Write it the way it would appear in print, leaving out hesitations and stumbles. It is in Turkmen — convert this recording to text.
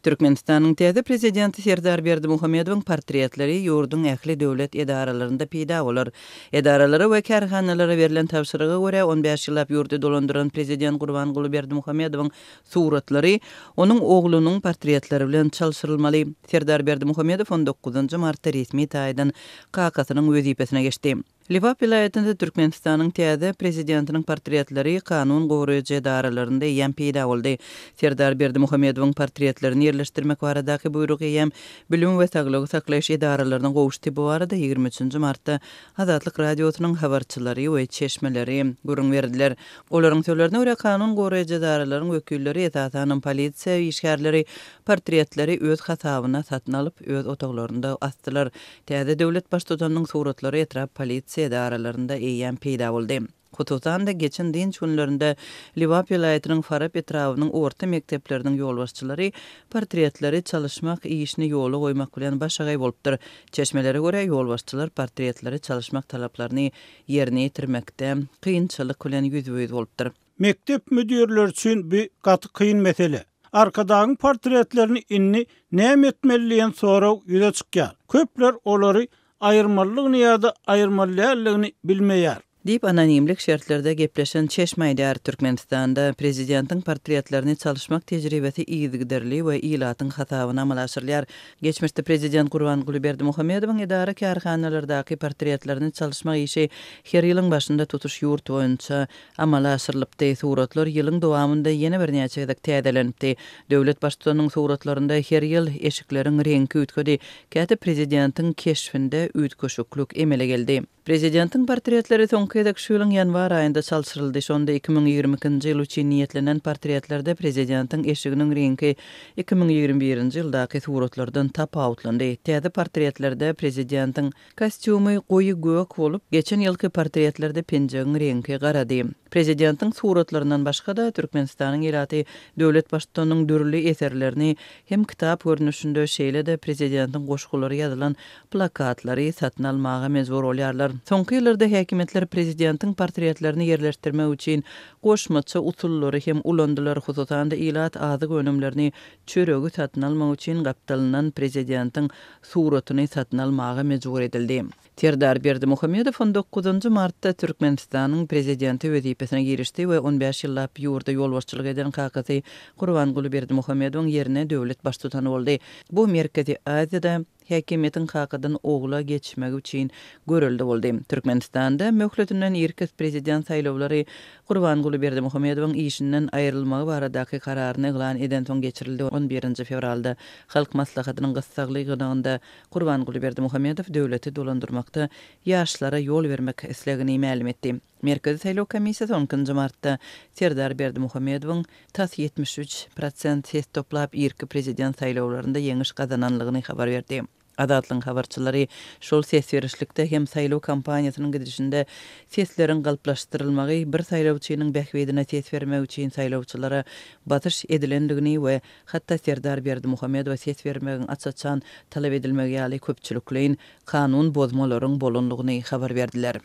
Türkmenistanyň täze prezidenti Serdar Berdimuhammedowyň portretleri ýurdun ähli döwlet edaralarynda peýda bolar. Edaralara we kärhanalara berilen tapşyryga görä 15 ýyllap ýurdu dolandyran prezident Gurbanguly Berdimuhammedowyň suratlary onuň oglunyň portretleri bilen çalşyrylmaly. Serdar Berdimuhammedow 19 martda resmi taýdan kakasynyň wezipesine geçdi. Liwap vilayetinde Türkmenistanyň täze prezidentiniň portretleri kanun goýrujy edaralarynda ýem peýda boldy. Serdar Berdimuhammedowyň portretlerini ýerleşdirmek baradaky buyruk ýem bilim we saglygy saklaýyş edaralarynyň gowuşdy. Bu arada 23 martda Azatlyk radiosynyň habarçylary we çeşmeleri gurun berdiler. Olaryň söýlerine görä kanun goýrujy edaralarynyň wekilleri etatanyň polisiýa işgärleri portretleri öz hasabyna satyn alyp öz otaglarynda asdylar. Täze döwlet baştutanyň suratlary etrap polisiýa edaralarynda eýem peýda boldy. Hususan da geçen dinç günlerinde Liwap vilayetiniň Farap etrawynyň orta mekdepleriniň ýolbaşçylary portretleri çalışmak işini ýola goýmak bilen başagay bolupdyr. Çeşmelere görä ýolbaşçylar portretleri çalışmak talaplaryny ýerine ýetirmekde kynçylyk bilen ýüzbeýiz bolupdyr. Mektep müdürleri üçin bir gaty kyn mesele. Arkadagyň portretlerini inni näme etmeliligini soraw ýüze çykýar. Köpler olary aýyrmalygyny ýa-da aýyrmalýarlygyny bilmeýär. Dip anonimlik şertlerde gepleşen Çeşmeýdär Türkmenistanda prezidentiň portretlerini çalışmak tejribesi ýygyderli we ilatyň hasabyna amalaşyrlar. Geçmişde prezident Gurbanguly Berdimuhammedowyň edara kärhanalardaky portretlerini çalışmak işi her ýylyň başynda tutuş ýurt boýunça amalaşyrylypdy. Suratlar ýylyň dowamında ýene bir näçe gezek täzelenipdi. Döwlet başçysynyň suratlarynda her ýyl eşikleriň rengi ütködi. Käte prezidentiň keşfinde ütköşüklük emele geldi. Prezidentiň portretleri soňky edek şu ýylyň ýanwar aýynda çalşyryldy. Şonda 2022-nji ýyl üçin niýetlenen portretlerde prezidentiň eşiginiň rengi 2021-nji ýyldaky suratlardan tapawutlandy. Täze portretlerde prezidentiň kostyumy goýy gök bolup, geçen ýylky portretlerde penjegiň rengi garady. Prezidentiň suratlaryndan başga da Türkmenistanyň ýylaty döwlet başçysynyň dürli eserlerini hem kitap görnüşinde şeýle de prezidentiň goşgulary ýazylan plakatlary satyn almaga mejbur bolýarlar. Soňky ýyllarda häkimetler prezidentiň portretlerini ýerleşdirmek üçin goşmaça usullary hem ulandylar. Hususan da ýylat azyk önümlerini çöregi satyn almak üçin gapdalynan prezidentiň suratyny satyn almaga mejbur edildi. Serdar Berdimuhammedow 19 martda Türkmenistanyň prezidenti wezipesine girişdi we 15 ýyllap ýurda ýolbaşçylyk eden kakasy Gurbanguly Berdimuhammedowyň ýerine döwlet baştutany boldy. Bu Merkezi Aziýada häkimetiň hakadan ogla geçmek üçin görüldi boldy. Türkmenistanda möhletinden irkes prezident saýlawlary Gurbanguly Berdimuhammedowyň işinden aýrylmagy baradaky kararyny eglan eden soň geçirildi. 11 fevralda Halk Maslahatynyň gysgalygynyňda Gurbanguly Berdimuhammedow döwleti dolandyrmakda ýaşlara ýol bermek islegini ma'lum etdi. Merkezi Saýlaw Komissiýasy 10 martda Serdar Berdimuhammedowyň tas 73% ses toplap irki prezident saýlawlarynda ýeňiş gazananlygyny habar berdi. Adatlyň habarçylary şol ses berişlikde hem saýlaw kampaniýasynyň gidişinde sesleriň galplaşdyrylmagy bir saýlawçynyň bähwedine ses bermek üçin saýlawçylara batyş edilendigini we hatda Serdar Berdimuhammedow ses bermegin açaçan talap edilmegi ýaly köpçülikleýin kanun bozmalaryň bolundygyny habar berdiler.